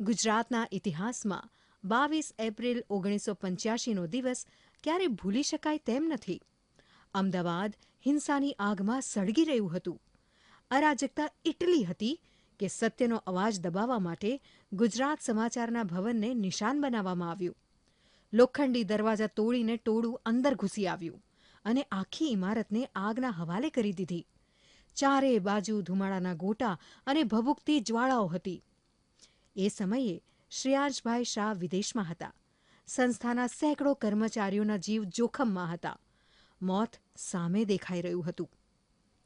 ગુજરાતના ઇતિહાસમાં 22 એપ્રિલ 1985નો દિવસ ક્યારે ભૂલી શકાય તેમ નથી. અમદાવાદ હિંસાની આગમાં સળગી રહ્યું હતું. અરાજકતા એટલી હતી કે સત્યનો અવાજ દબાવવા માટે ગુજરાત સમાચારના ભવનને નિશાન બનાવવામાં આવ્યું. લોખંડી દરવાજા તોડીને ટોળું અંદર ઘૂસી આવ્યું અને આખી ઇમારતને આગના હવાલે કરી દીધી. ચારે બાજુ ધુમાડાના ગોટા અને ભભૂકતી જ્વાળાઓ હતી. એ સમયે શ્રેયાંશભાઈ શાહ વિદેશમાં હતા. સંસ્થાના સેંકડો કર્મચારીઓના જીવ જોખમમાં હતા. મોત સામે દેખાઈ રહ્યું હતું.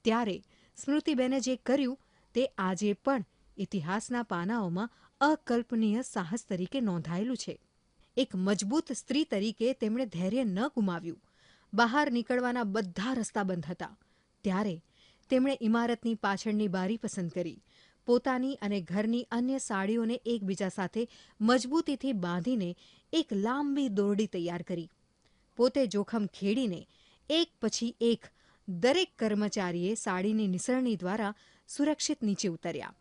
ત્યારે સ્મૃતિબેને જે કર્યું તે આજે પણ ઇતિહાસના પાનાઓમાં અકલ્પનીય સાહસ તરીકે નોંધાયેલું છે. એક મજબૂત સ્ત્રી તરીકે તેમણે ધૈર્ય ન ગુમાવ્યું. બહાર નીકળવાના બધા રસ્તા બંધ હતા. ત્યારે તેમણે ઇમારતની પાછળની બારી પસંદ કરી. પોતાની અને ઘરની અન્ય સાડીઓને એકબીજા સાથે મજબૂતીથી બાંધીને એક લાંબી દોરડી તૈયાર કરી. પોતે જોખમ ખેડીને એક પછી એક દરેક કર્મચારીએ સાડીની નિસરણી દ્વારા સુરક્ષિત નીચે ઉતર્યા.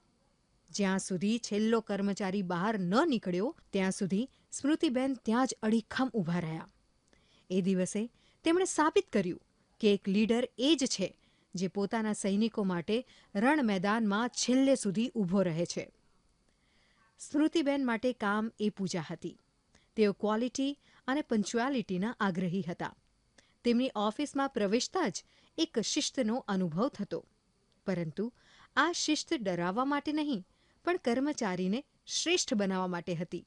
જ્યાં સુધી છેલ્લો કર્મચારી બહાર ન નીકળ્યો ત્યાં સુધી સ્મૃતિબેન ત્યાં જ અડીખમ ઊભા રહ્યા. એ દિવસે તેમણે સાબિત કર્યું કે એક લીડર એ જ છે જે પોતાના સૈનિકો માટે રણ મેદાનમાં છેલ્લે સુધી ઊભો રહે છે. સ્મૃતિબેન માટે કામ એ પૂજા હતી. તેઓ ક્વોલિટી અને પંચ્યુઆલિટીના આગ્રહી હતા. તેમની ઓફિસમાં પ્રવેશતા જ એક શિસ્તનો અનુભવ થતો. પરંતુ આ શિસ્ત ડરાવવા માટે નહીં, પણ કર્મચારીને શ્રેષ્ઠ બનાવવા માટે હતી.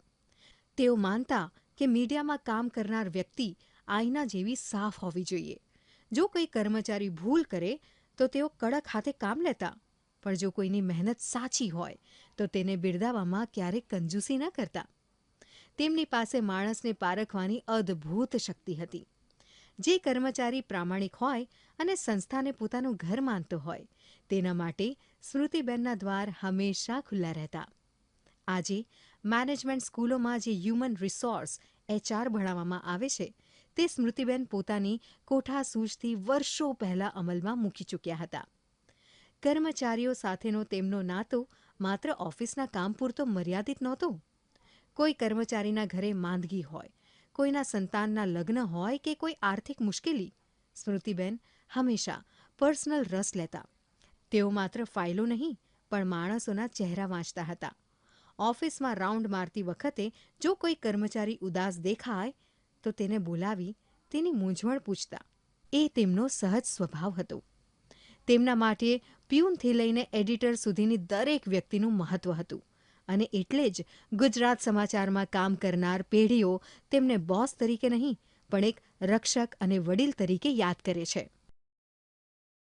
તેઓ માનતા કે મીડિયામાં કામ કરનાર વ્યક્તિ આઈના જેવી સાફ હોવી જોઈએ. જો કોઈ કર્મચારી ભૂલ કરે તો તેઓ કડક હાથે કામ લેતા, પણ જો કોઈની મહેનત સાચી હોય તો તેને બિરદાવવામાં ક્યારેક કંજૂસી ન કરતા. તેમની પાસે માણસને પારખવાની અદ્ભુત શક્તિ હતી. જે કર્મચારી પ્રામાણિક હોય અને સંસ્થાને પોતાનું ઘર માનતો હોય તેના માટે સ્મૃતિબેનના દ્વાર હંમેશા ખુલ્લા રહેતા. આજે મેનેજમેન્ટ સ્કૂલોમાં જે હ્યુમન રિસોર્સ HR ભણાવવામાં આવે છે તે સ્મૃતિબેન પોતાની કોઠાસૂઝથી વર્ષો પહેલાં અમલમાં મૂકી ચૂક્યા હતા. કર્મચારીઓ સાથેનો તેમનો નાતો માત્ર ઓફિસના કામ પૂરતો મર્યાદિત નહોતો. કોઈ કર્મચારીના ઘરે માંદગી હોય, કોઈના સંતાનના લગ્ન હોય કે કોઈ આર્થિક મુશ્કેલી, સ્મૃતિબેન હંમેશા પર્સનલ રસ લેતા. તેઓ માત્ર ફાઇલો નહીં પણ માણસોના ચહેરા વાંચતા હતા. ઓફિસમાં રાઉન્ડ મારતી વખતે જો કોઈ કર્મચારી ઉદાસ દેખાય તો તેને બોલાવી તેની મૂંઝવણ પૂછતા. એ તેમનો સહજ સ્વભાવ હતો. તેમના માટે પ્યુનથી લઈને એડિટર સુધીની દરેક વ્યક્તિનું મહત્વ હતું. અને એટલે જ ગુજરાત સમાચારમાં કામ કરનાર પેઢીઓ તેમને બોસ તરીકે નહીં પણ એક રક્ષક અને વડીલ તરીકે યાદ કરે છે.